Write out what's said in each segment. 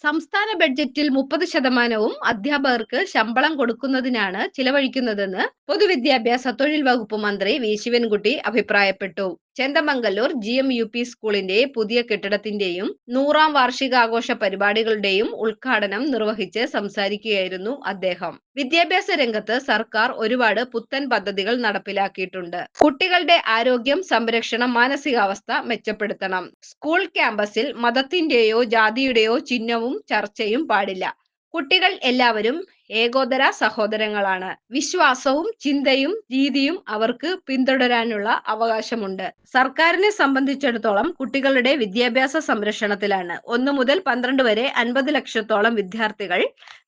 സംസ്ഥാന ബഡ്ജറ്റിൽ 30% അധ്യാപകർക്ക് ശമ്പളം കൊടുക്കുന്നതിനാണ് ചിലവഴിക്കുന്നതെന്ന് പൊതുവിദ്യാഭ്യാസ തൊഴിൽ വകുപ്പ് മന്ത്രി വി ശിവൻകുട്ടി അഭിപ്രായപ്പെട്ടു. ചേന്ദമംഗല്ലൂർ GMUP സ്കൂളിന്റെ പുതിയ കെട്ടിടത്തിന്റെയും 100ാം വാർഷികാഘോഷ പരിപാടികളുടെയും ഉദ്ഘാടനം നിർവഹിച്ച് സംസാരിക്കുകയായിരുന്നു അദ്ദേഹം. വിദ്യാഭ്യാസ രംഗത്ത് സർക്കാർ ഒരുപാട് പുത്തൻ പദ്ധതികൾ നടപ്പിലാക്കിയിട്ടുണ്ട്. കുട്ടികളുടെ ആരോഗ്യം, സംരക്ഷണം, മാനസികാവസ്ഥ മെച്ചപ്പെടുത്തണം. സ്കൂൾ ക്യാമ്പസിൽ മതത്തിന്റെയോ ജാതിയുടെയോ ചിഹ്നവും ചർച്ചയും പാടില്ല. കുട്ടികൾ എല്ലാവരും ഏകോദര സഹോദരങ്ങളാണ്. വിശ്വാസവും ചിന്തയും രീതിയും അവർക്ക് പിന്തുടരാനുള്ള അവകാശമുണ്ട്. സർക്കാരിനെ സംബന്ധിച്ചിടത്തോളം കുട്ടികളുടെ വിദ്യാഭ്യാസ സംരക്ഷണത്തിലാണ്. 1 മുതൽ 12 വരെ 50 ലക്ഷത്തോളം വിദ്യാർത്ഥികൾ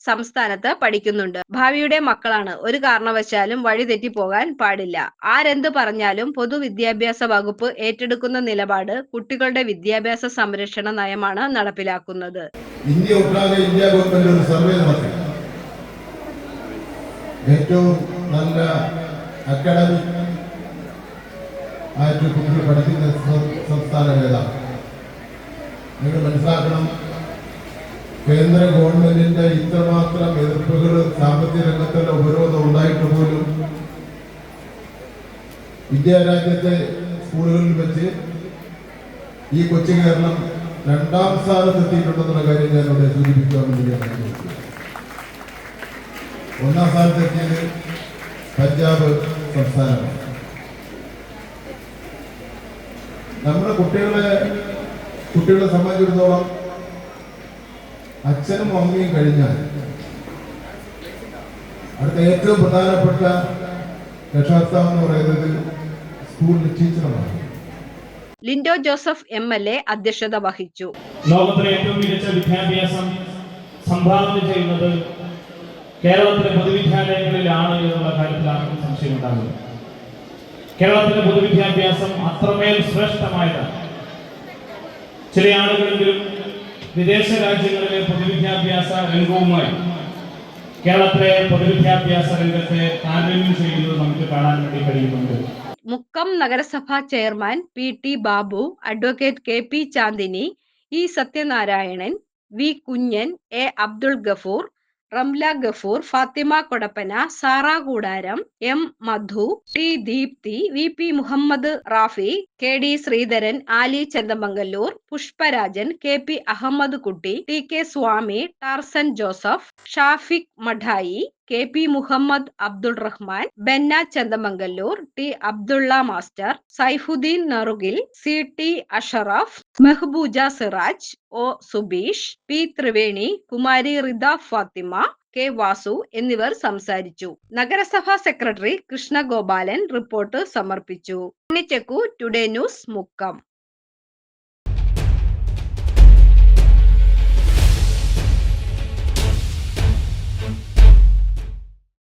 സംസ്ഥാനത്ത് പഠിക്കുന്നുണ്ട്. ഭാവിയുടെ മക്കളാണ്. ഒരു കാരണവശാലും വഴിതെറ്റി പോകാൻ പാടില്ല. ആരെന്ത് പറഞ്ഞാലും പൊതുവിദ്യാഭ്യാസ വകുപ്പ് ഏറ്റെടുക്കുന്ന നിലപാട് കുട്ടികളുടെ വിദ്യാഭ്യാസ സംരക്ഷണ നയമാണ് നടപ്പിലാക്കുന്നത്. ഇന്ത്യ ഗവൺമെന്റ് ഒരു സർവേ നടത്തി. ഏറ്റവും നല്ല അക്കാഡമിക് ആയിട്ട് കുട്ടികൾ പഠിക്കുന്ന സംസ്ഥാനം ഏതാണ്? നിങ്ങൾ മനസ്സിലാക്കണം, കേന്ദ്ര ഗവൺമെന്റിന്റെ ഇത്രമാത്രം എതിർപ്പുകൾ, സാമ്പത്തിക രംഗത്തുള്ള ഉപരോധം ഉണ്ടായിട്ട് പോലും ഇന്ത്യ രാജ്യത്തെ സ്കൂളുകളിൽ വെച്ച് ഈ കൊച്ചു കേരളം 2ാം സ്ഥാനത്തെത്തിയിട്ടുണ്ടെന്നുള്ള കാര്യം ഞാൻ ഇവിടെ സൂചിപ്പിക്കാൻ വേണ്ടിയാണ്. 1ാം സ്ഥാനത്തെത്തിയത് പഞ്ചാബ് സംസ്ഥാനമാണ്. നമ്മുടെ കുട്ടികളെ സംബന്ധിച്ചിടത്തോളം അച്ഛനും അമ്മയും കഴിഞ്ഞാൽ അടുത്ത ഏറ്റവും പ്രധാനപ്പെട്ട രക്ഷാകർത്താവ് എന്ന് പറയുന്നത് സ്കൂളിലെ ടീച്ചറുമാണ്. ലിൻഡോ ജോസഫ് MLA അധ്യക്ഷത വഹിച്ചു. ലോകത്തിലെ ഏറ്റവും മികച്ച വിദ്യാഭ്യാസം സംഭാവന ചെയ്യുന്നത് കേരളത്തിലെ പൊതുവിദ്യാലയങ്ങളിലാണ് എന്നുള്ള കാര്യത്തിൽ ആർക്കും സംശയമുണ്ടാകുന്നു. കേരളത്തിലെ പൊതുവിദ്യാഭ്യാസം അത്രമേൽ ശ്രേഷ്ഠമായതാണ്. ചില ആളുകളെങ്കിലും വിദേശ രാജ്യങ്ങളിലെ പൊതുവിദ്യാഭ്യാസ രംഗവുമായി കേരളത്തിലെ പൊതുവിദ്യാഭ്യാസ രംഗത്തെ താരതമ്യം ചെയ്യുന്നത് നമുക്ക് കാണാൻ വേണ്ടി കഴിയുന്നുണ്ട്. മുക്കം നഗരസഭാ chairman PT Babu, advocate KP Chandini, E Sathyanarayanan, V Kunjan, A Abdul Gafoor, Ramla Gafoor, Fathima Kodappana, Sara Koodaram, M Madhu, T Deepthi, VP Muhammad Rafi, KD Sreedharan, Ali Chendamangallur, Pushparajan, KP Ahammed Kutty, TK Swamy, Tarzan Joseph, Shafiq Madayi, KP Muhammad Abdul Rahman, Benna Chendamangallur, T Abdulla master, Saifudheen Narukil, CT Ashraf, Mehbooja Siraj, O Subeesh, P Triveni, Kumari Rida Fathima, K Vasu എന്നിവർ സംസാരിച്ചു. നഗരസഭാ സെക്രട്ടറി കൃഷ്ണഗോപാലൻ റിപ്പോർട്ട് സമർപ്പിച്ചു. Today news, Mukkam.